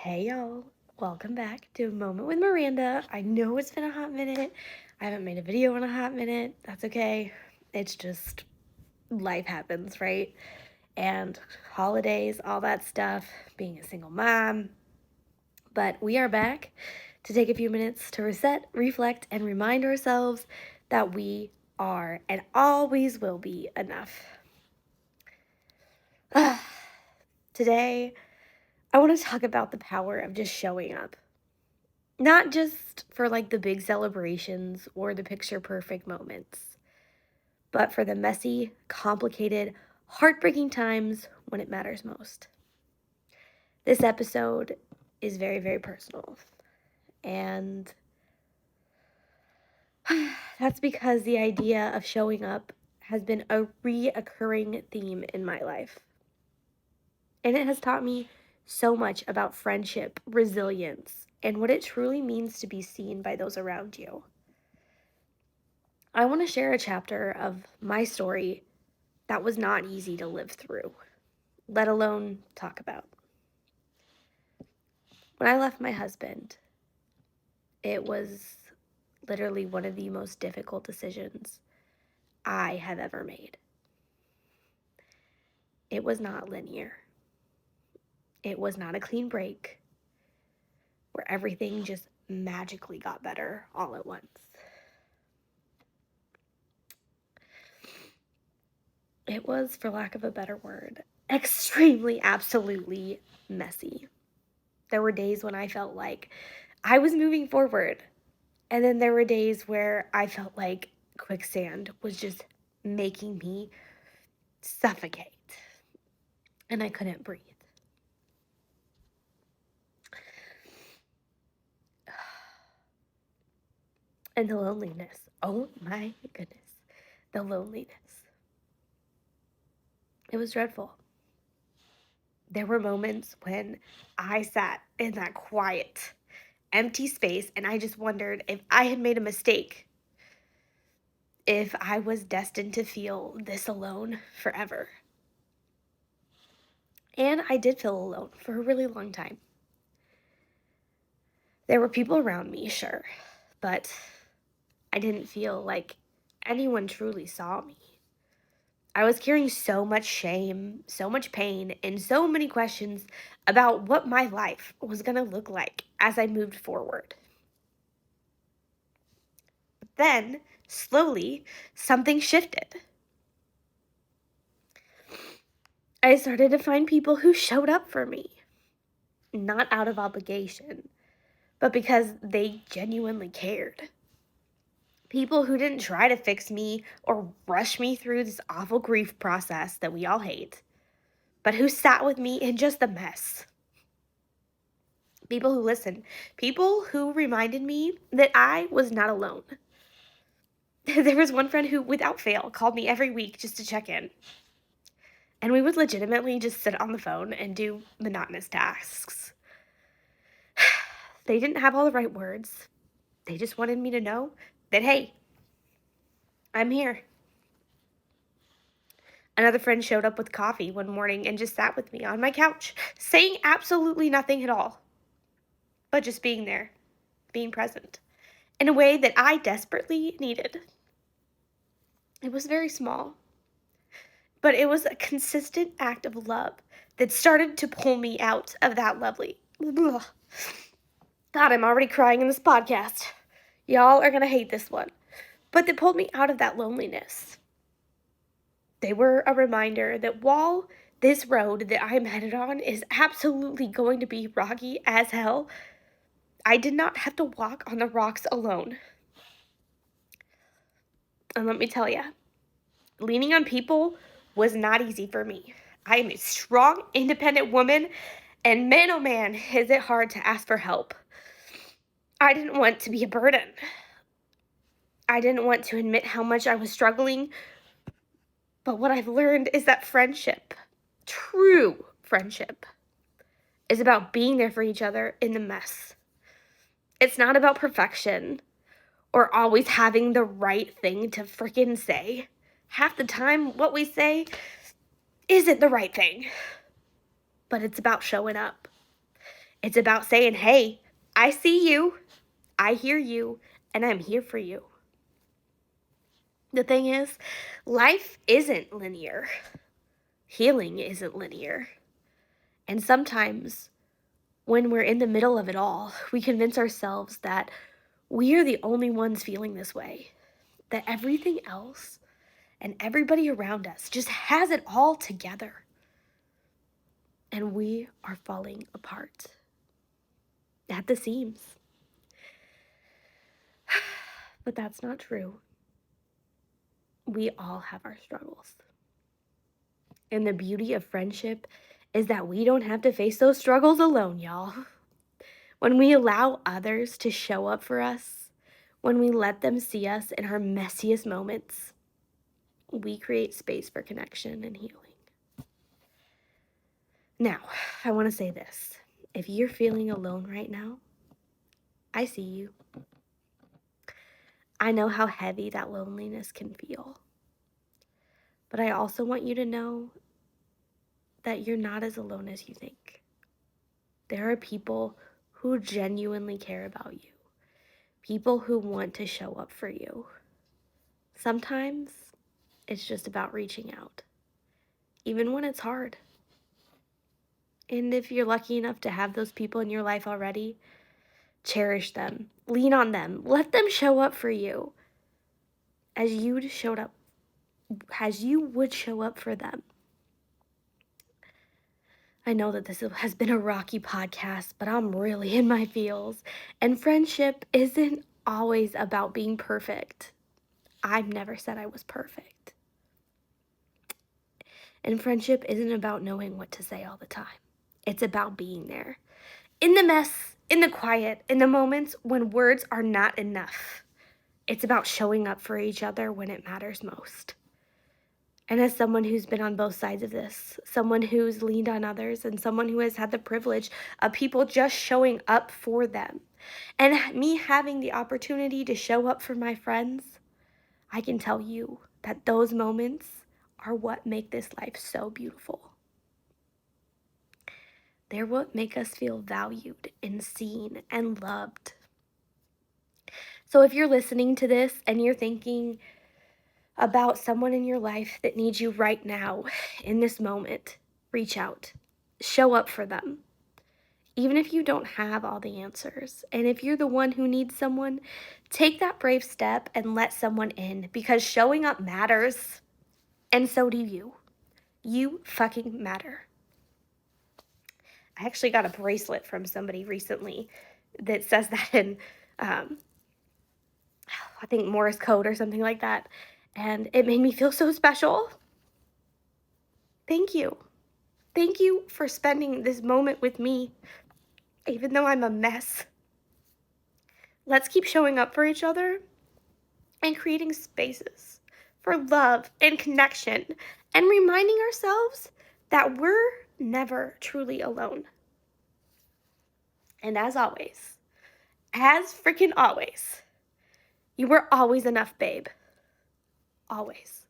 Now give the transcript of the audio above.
Hey y'all, welcome back to A Moment with Miranda. I know it's been a hot minute. I haven't made a video in a hot minute. That's okay. It's just life happens, right? And holidays, all that stuff, being a single mom. But we are back to take a few minutes to reset, reflect, and remind ourselves that we are and always will be enough. Today, I want to talk about the power of just showing up. Not just for like the big celebrations or the picture perfect moments, but for the messy, complicated, heartbreaking times when it matters most. This episode is very, very personal. And that's because the idea of showing up has been a reoccurring theme in my life. And it has taught me so much about friendship, resilience, and what it truly means to be seen by those around you. I want to share a chapter of my story that was not easy to live through, let alone talk about. When I left my husband, it was literally one of the most difficult decisions I have ever made. It was not linear. It was not a clean break where everything just magically got better all at once. It was, for lack of a better word, extremely, absolutely messy. There were days when I felt like I was moving forward. And then there were days where I felt like quicksand was just making me suffocate. And I couldn't breathe. And the loneliness. Oh my goodness. The loneliness. It was dreadful. There were moments when I sat in that quiet, empty space and I just wondered if I had made a mistake. If I was destined to feel this alone forever. And I did feel alone for a really long time. There were people around me, sure, but I didn't feel like anyone truly saw me. I was carrying so much shame, so much pain, and so many questions about what my life was going to look like as I moved forward. But then, slowly, something shifted. I started to find people who showed up for me, not out of obligation, but because they genuinely cared. People who didn't try to fix me or rush me through this awful grief process that we all hate, but who sat with me in just the mess. People who listened. People who reminded me that I was not alone. There was one friend who, without fail, called me every week just to check in. And we would legitimately just sit on the phone and do monotonous tasks. They didn't have all the right words. They just wanted me to know that, hey, I'm here. Another friend showed up with coffee one morning and just sat with me on my couch, saying absolutely nothing at all, but just being there, being present, in a way that I desperately needed. It was very small, but it was a consistent act of love that started to pull me out of that lovely. Ugh. God, I'm already crying in this podcast. Y'all are going to hate this one. But that pulled me out of that loneliness. They were a reminder that while this road that I'm headed on is absolutely going to be rocky as hell, I did not have to walk on the rocks alone. And let me tell you, leaning on people was not easy for me. I am a strong, independent woman, and man, oh man, is it hard to ask for help. I didn't want to be a burden. I didn't want to admit how much I was struggling. But what I've learned is that friendship, true friendship, is about being there for each other in the mess. It's not about perfection or always having the right thing to freaking say. Half the time, what we say isn't the right thing. But it's about showing up. It's about saying, hey, I see you, I hear you, and I'm here for you. The thing is, life isn't linear. Healing isn't linear. And sometimes when we're in the middle of it all, we convince ourselves that we are the only ones feeling this way, that everything else and everybody around us just has it all together. And we are falling apart at the seams. But that's not true. We all have our struggles. And the beauty of friendship is that we don't have to face those struggles alone, y'all. When we allow others to show up for us, when we let them see us in our messiest moments, we create space for connection and healing. Now, I want to say this. If you're feeling alone right now, I see you. I know how heavy that loneliness can feel. But I also want you to know that you're not as alone as you think. There are people who genuinely care about you, people who want to show up for you. Sometimes it's just about reaching out, even when it's hard. And if you're lucky enough to have those people in your life already, cherish them, lean on them, let them show up for you as you would show up for them. I know that this has been a rocky podcast, but I'm really in my feels. And friendship isn't always about being perfect. I've never said I was perfect. And friendship isn't about knowing what to say all the time. It's about being there. In the mess, in the quiet, in the moments when words are not enough. It's about showing up for each other when it matters most. And as someone who's been on both sides of this, someone who's leaned on others, and someone who has had the privilege of people just showing up for them, and me having the opportunity to show up for my friends, I can tell you that those moments are what make this life so beautiful. They're what make us feel valued and seen and loved. So if you're listening to this and you're thinking about someone in your life that needs you right now, in this moment, reach out. Show up for them. Even if you don't have all the answers, and if you're the one who needs someone, take that brave step and let someone in, because showing up matters, and so do you. You fucking matter. I actually got a bracelet from somebody recently that says that in, I think Morse code or something like that, and it made me feel so special. Thank you. Thank you for spending this moment with me, even though I'm a mess. Let's keep showing up for each other and creating spaces for love and connection, and reminding ourselves that we're never truly alone. And as always, as freaking always, you were always enough, babe. Always.